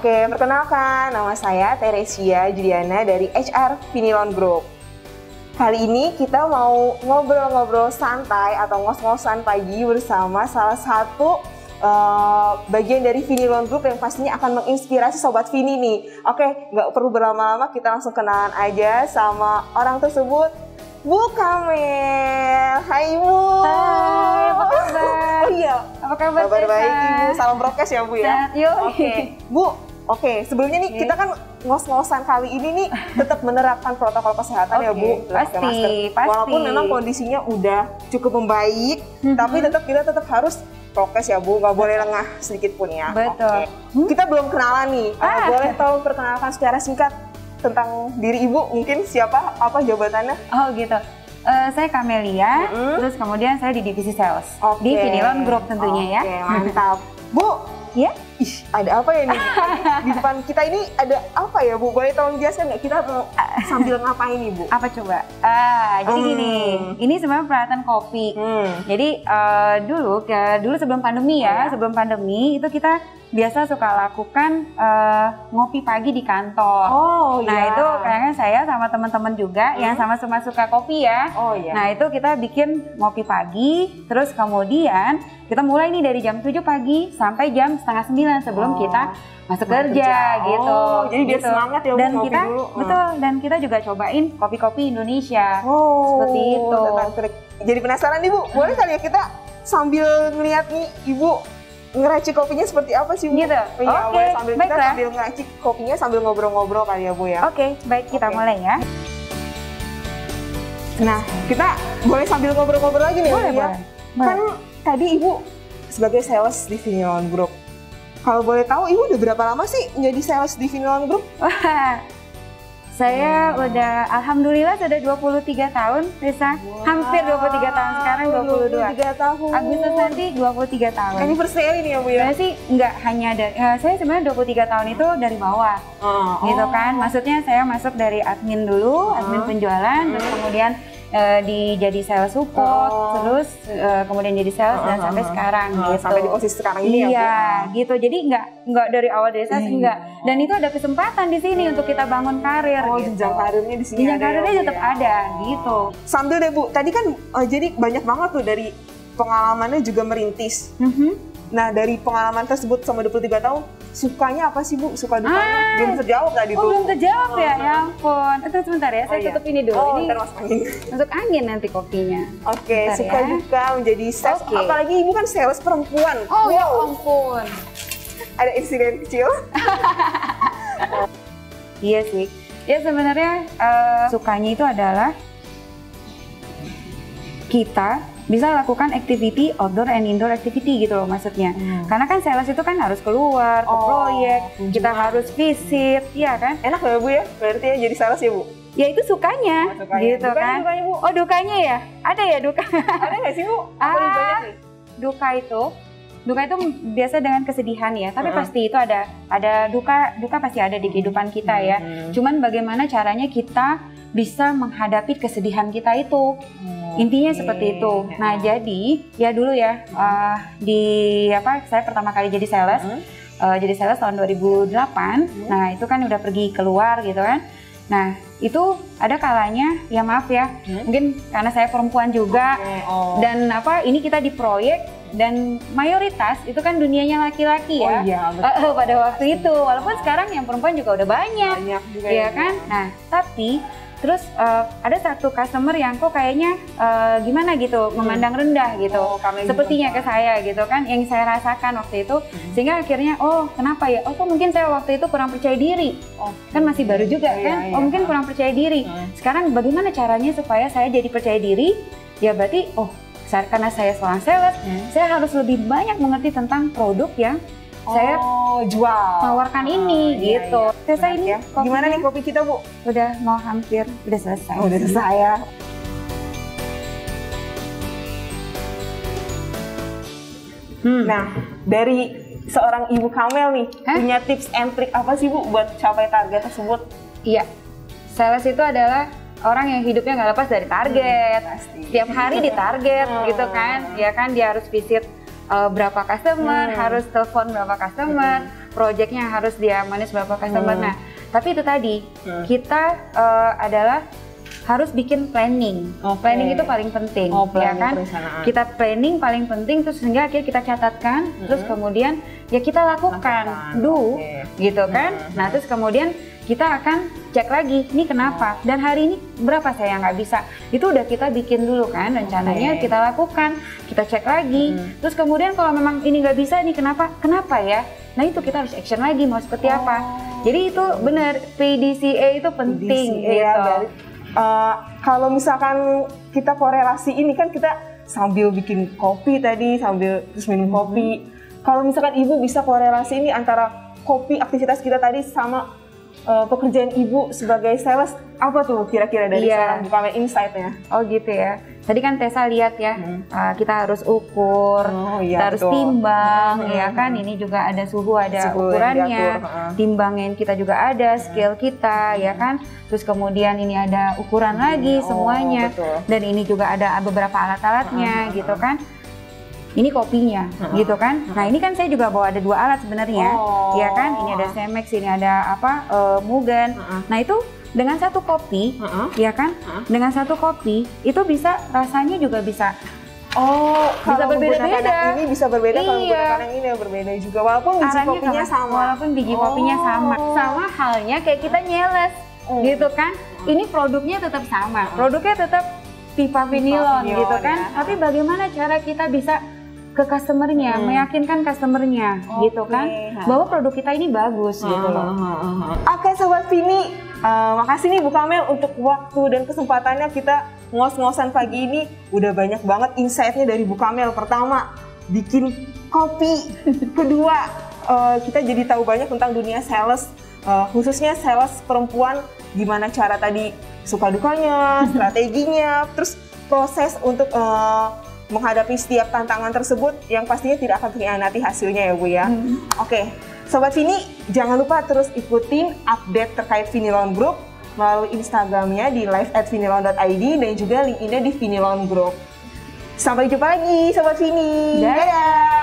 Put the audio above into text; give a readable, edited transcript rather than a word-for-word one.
Oke, perkenalkan nama saya Teresia Juliana dari HR Vinilon Group. Kali ini kita mau ngobrol-ngobrol santai atau ngos-ngosan pagi bersama salah satu bagian dari Vinilon Group yang pastinya akan menginspirasi Sobat Vini nih. Oke, nggak perlu berlama-lama, kita langsung kenalan aja sama orang tersebut, Bu Kamel. Hai Bu. Hai, apa kabar? Oh iya, Apa kabar? kabar baik Ibu. Salam prokes ya Bu ya. Sehat, yuk. Oke, Bu. Oke, sebelumnya nih kita kan ngos-ngosan kali ini nih tetap menerapkan protokol kesehatan ya Bu. Pasti. Walaupun memang kondisinya udah cukup membaik, tapi kita tetap harus prokes ya Bu, nggak boleh lengah sedikit pun ya. Betul. Oke. Kita belum kenalan nih, boleh tolong perkenalkan secara singkat tentang diri Ibu, mungkin siapa, apa jabatannya? Oh gitu. Saya Kamelia, terus kemudian saya di divisi sales di Vinilon Group tentunya ya. Oke, mantap. Bu, Ya? ih, ada apa ya nih? Di depan kita ini ada apa ya Bu? Boleh tolong jelaskan nggak? Kita mau sambil ngapain nih Bu? Apa coba? Jadi gini, ini sebenarnya peralatan kopi. Jadi dulu sebelum pandemi ya, sebelum pandemi itu kita biasa suka lakukan ngopi pagi di kantor. Nah itu kayaknya saya sama teman-teman juga yang sama-sama suka kopi ya. Nah itu kita bikin ngopi pagi, terus kemudian kita mulai nih dari jam 7 pagi sampai jam setengah 9 sebelum kita masuk kerja gitu. Jadi biar semangat ya Bu, dan ngopi kita dulu. betul, dan kita juga cobain kopi-kopi Indonesia. Seperti itu. Jadi penasaran nih Bu, boleh kali ya kita sambil ngeliat nih Ibu ngeracik kopinya seperti apa sih Bu? Gitu. Oke, sambil kita baiklah. sambil ngeracik kopinya sambil ngobrol-ngobrol kali ya Bu ya. Oke, baik, kita mulai ya. Nah, kita boleh sambil ngobrol-ngobrol lagi nih Boleh, Bu ya. boleh. Kan tadi Ibu sebagai sales di Vinilon Group. Kalau boleh tahu Ibu udah berapa lama sih menjadi sales di Vinilon Group? Wah, saya udah alhamdulillah sudah 23 tahun, Risa. Hampir 23 tahun, sekarang 22. 23 tahun. Agustus nanti 23 tahun. Anniversary nih ya Bu ya. Saya sih nggak hanya dari, saya sebenarnya 23 tahun itu dari bawah, gitu kan. Maksudnya saya masuk dari admin dulu, admin penjualan, terus kemudian jadi sales support, terus kemudian jadi sales dan sampai sekarang gitu. Sampai di posisi sekarang ini ya Bu. Iya, gitu. Jadi nggak dari awal dari sales enggak. Dan itu ada kesempatan di sini untuk kita bangun karir. Gitu. Jenjang karirnya di sini Jenjang ada. karirnya ya, tetap Bu, ya. ada, gitu. Sambil deh Bu, tadi kan jadi banyak banget tuh dari pengalamannya juga merintis. Nah dari pengalaman tersebut sama 23 tahun, sukanya apa sih Bu? Suka dukanya? Belum terjawab tadi tuh. Belum terjawab ya? Ya ampun. Itu sebentar ya, saya tutup ini dulu. Ini ntar masuk angin. masuk angin nanti kopinya. Oke, Bentar suka ya. duka menjadi sales. Oke. Apalagi Ibu kan sales perempuan. Oh ya ampun. Ada insiden kecil. Iya sih. Ya sebenarnya sukanya itu adalah kita bisa lakukan activity outdoor and indoor activity gitu loh maksudnya. Karena kan sales itu kan harus keluar ke proyek, kita harus visit, iya kan? Enak ya Bu ya? Berarti ya jadi sales ya Bu? Ya itu sukanya, gitu kan? Dukanya Bu? Oh dukanya ya? Ada ya duka? Ada nggak sih Bu? Apa nih banyak nih? Duka itu biasa dengan kesedihan ya, tapi pasti itu ada duka pasti ada di kehidupan kita ya. Cuman bagaimana caranya kita bisa menghadapi kesedihan kita itu. Intinya seperti itu. Nah, jadi ya dulu ya saya pertama kali jadi sales. Jadi sales tahun 2008. Nah, itu kan udah pergi keluar gitu kan. Nah, itu ada kalanya ya maaf ya. Mungkin karena saya perempuan juga dan ini kita di proyek dan mayoritas itu kan dunianya laki-laki ya. Iya, betul. Pada waktu itu walaupun sekarang yang perempuan juga udah banyak juga ya kan. Nah, tapi terus ada satu customer yang kok kayaknya gimana gitu, memandang rendah gitu, sepertinya ke saya gitu kan, yang saya rasakan waktu itu, sehingga akhirnya kenapa ya, kok mungkin saya waktu itu kurang percaya diri, kan masih baru juga kan, mungkin kurang percaya diri. Sekarang bagaimana caranya supaya saya jadi percaya diri? Ya berarti karena saya seorang sales, saya harus lebih banyak mengerti tentang produk yang saya jual, tawarkan ini gitu. Selesai ini ya. Gimana nih kopi kita Bu? Udah mau hampir, udah selesai. Udah selesai ya. Nah, dari seorang Ibu Kamel nih, punya tips and trick apa sih Bu buat capai target tersebut? Iya, sales itu adalah orang yang hidupnya nggak lepas dari target. Setiap hari ditarget gitu kan, ya kan dia harus visit berapa customer, harus telepon berapa customer, projectnya harus dia manage berapa customer. Nah, tapi itu tadi kita adalah harus bikin planning. Planning itu paling penting, ya kan? Kita planning paling penting, terus sehingga akhirnya kita catatkan, terus kemudian ya kita lakukan, gitu kan? Nah, terus kemudian kita akan cek lagi, ini kenapa? Dan hari ini berapa saya nggak bisa? Itu udah kita bikin dulu kan, rencananya kita lakukan, kita cek lagi. Terus kemudian kalau memang ini nggak bisa, ini kenapa? Kenapa ya? Nah itu kita harus action lagi, mau seperti apa? Jadi itu benar, PDCA itu penting. PDCA, gitu. Kalau misalkan kita korelasi ini kan kita sambil bikin kopi tadi, sambil terus minum kopi. Kalau misalkan ibu bisa korelasi ini antara kopi, aktivitas kita tadi sama pekerjaan ibu sebagai sales, apa tuh kira-kira dari seorang Bukalapak insight-nya? Oh gitu ya. Tadi kan Tessa lihat ya, kita harus ukur, kita harus timbang, ya kan. Ini juga ada suhu, ada ukurannya, timbangin kita juga ada, scale kita, ya kan. Terus kemudian ini ada ukuran lagi semuanya, dan ini juga ada beberapa alat-alatnya, gitu kan. Ini kopinya, gitu kan. Nah ini kan saya juga bawa ada 2 alat sebenarnya, ya kan. Ini ada Chemex, ini ada Mugen. Nah itu dengan satu kopi, ya kan. Dengan satu kopi itu bisa rasanya juga bisa. Bisa berbeda-beda. Ini bisa berbeda, kalau menggunakan yang ini berbeda juga. Walaupun biji kopinya sama. Walaupun biji kopinya sama. Sama halnya kayak kita nyeles, gitu kan. Ini produknya tetap sama. Produknya tetap pipa vinilon, gitu kan. Tapi bagaimana cara kita bisa ke customernya, meyakinkan customernya, gitu kan, bahwa produk kita ini bagus, gitu loh. Oke Sobat Vini, makasih nih Bu Kamel untuk waktu dan kesempatannya. Kita ngos-ngosan pagi ini udah banyak banget insight-nya dari Bu Kamel. Pertama, bikin kopi. Kedua, kita jadi tahu banyak tentang dunia sales, khususnya sales perempuan, gimana cara tadi suka dukanya, strateginya, terus proses untuk menghadapi setiap tantangan tersebut yang pastinya tidak akan mengkhianati hasilnya ya Bu ya. Oke, Sobat Vini, jangan lupa terus ikutin update terkait Vinilon Group melalui Instagramnya di live@vinilon.id dan juga link-nya di Vinilon Group. Sampai jumpa lagi Sobat Vini. Dadah!